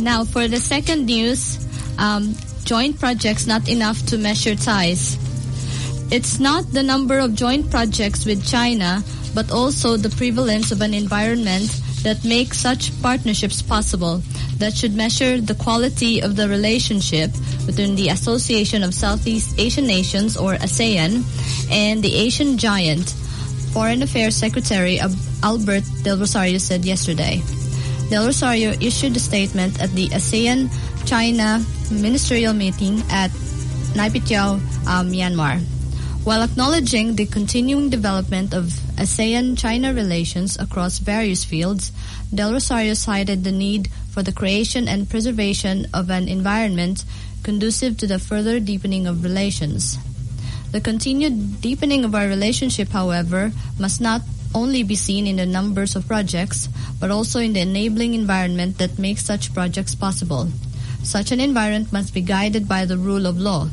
Now, for the second news, joint projects not enough to measure ties. It's not the number of joint projects with China, but also the prevalence of an environment that makes such partnerships possible that should measure the quality of the relationship between the Association of Southeast Asian Nations, or ASEAN, and the Asian giant, Foreign Affairs Secretary Albert Del Rosario said yesterday. Del Rosario issued a statement at the ASEAN-China ministerial meeting at Naypyidaw, Myanmar. While acknowledging the continuing development of ASEAN-China relations across various fields, Del Rosario cited the need for the creation and preservation of an environment conducive to the further deepening of relations. The continued deepening of our relationship, however, must not only be seen in the numbers of projects, but also in the enabling environment that makes such projects possible. Such an environment must be guided by the rule of law,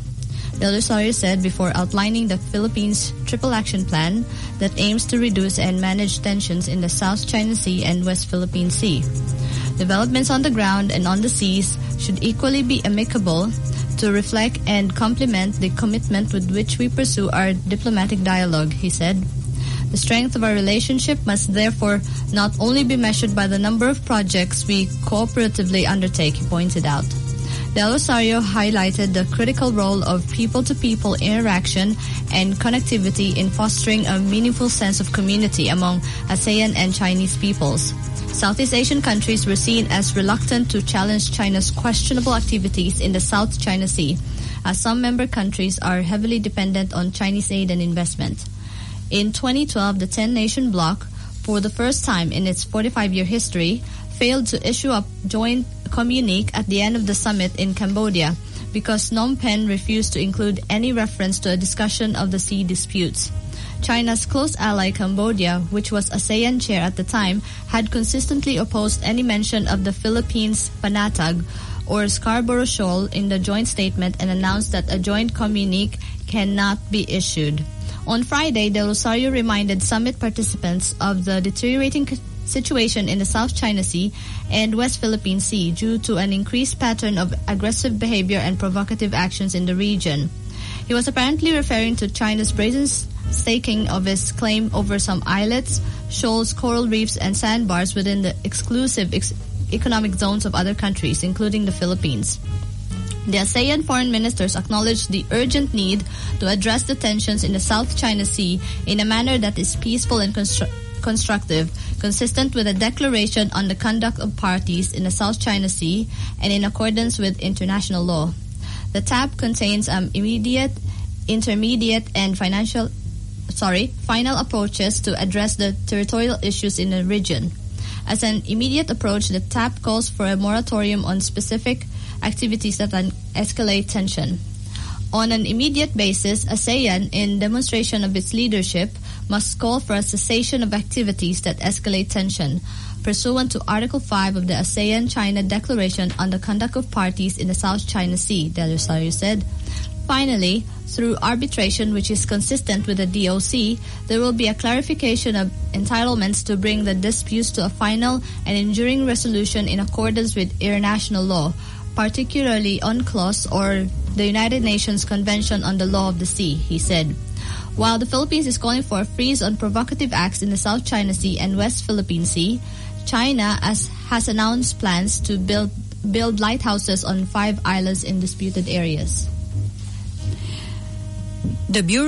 Del Rosario said before outlining the Philippines' Triple Action Plan that aims to reduce and manage tensions in the South China Sea and West Philippine Sea. Developments on the ground and on the seas should equally be amicable to reflect and complement the commitment with which we pursue our diplomatic dialogue, he said. The strength of our relationship must therefore not only be measured by the number of projects we cooperatively undertake, he pointed out. Del Rosario highlighted the critical role of people-to-people interaction and connectivity in fostering a meaningful sense of community among ASEAN and Chinese peoples. Southeast Asian countries were seen as reluctant to challenge China's questionable activities in the South China Sea, as some member countries are heavily dependent on Chinese aid and investment. In 2012, the 10-nation bloc, for the first time in its 45-year history, failed to issue a joint communique at the end of the summit in Cambodia because Phnom Penh refused to include any reference to a discussion of the sea disputes. China's close ally Cambodia, which was ASEAN chair at the time, had consistently opposed any mention of the Philippines' Panatag or Scarborough Shoal in the joint statement and announced that a joint communique cannot be issued. On Friday, Del Rosario reminded summit participants of the deteriorating situation in the South China Sea and West Philippine Sea due to an increased pattern of aggressive behavior and provocative actions in the region. He was apparently referring to China's brazen staking of its claim over some islets, shoals, coral reefs, and sandbars within the exclusive economic zones of other countries, including the Philippines. The ASEAN foreign ministers acknowledged the urgent need to address the tensions in the South China Sea in a manner that is peaceful and constructive, consistent with a declaration on the conduct of parties in the South China Sea and in accordance with international law. The TAP contains immediate, intermediate, and final approaches to address the territorial issues in the region. As an immediate approach, the TAP calls for a moratorium on specific activities that escalate tension. On an immediate basis, ASEAN, in demonstration of its leadership, must call for a cessation of activities that escalate tension, pursuant to Article 5 of the ASEAN-China Declaration on the Conduct of Parties in the South China Sea, Del Rosario said. Finally, through arbitration which is consistent with the DOC, there will be a clarification of entitlements to bring the disputes to a final and enduring resolution in accordance with international law, particularly UNCLOS or the United Nations Convention on the Law of the Sea, he said. While the Philippines is calling for a freeze on provocative acts in the South China Sea and West Philippine Sea, China has announced plans to build lighthouses on 5 islands in disputed areas. The Bureau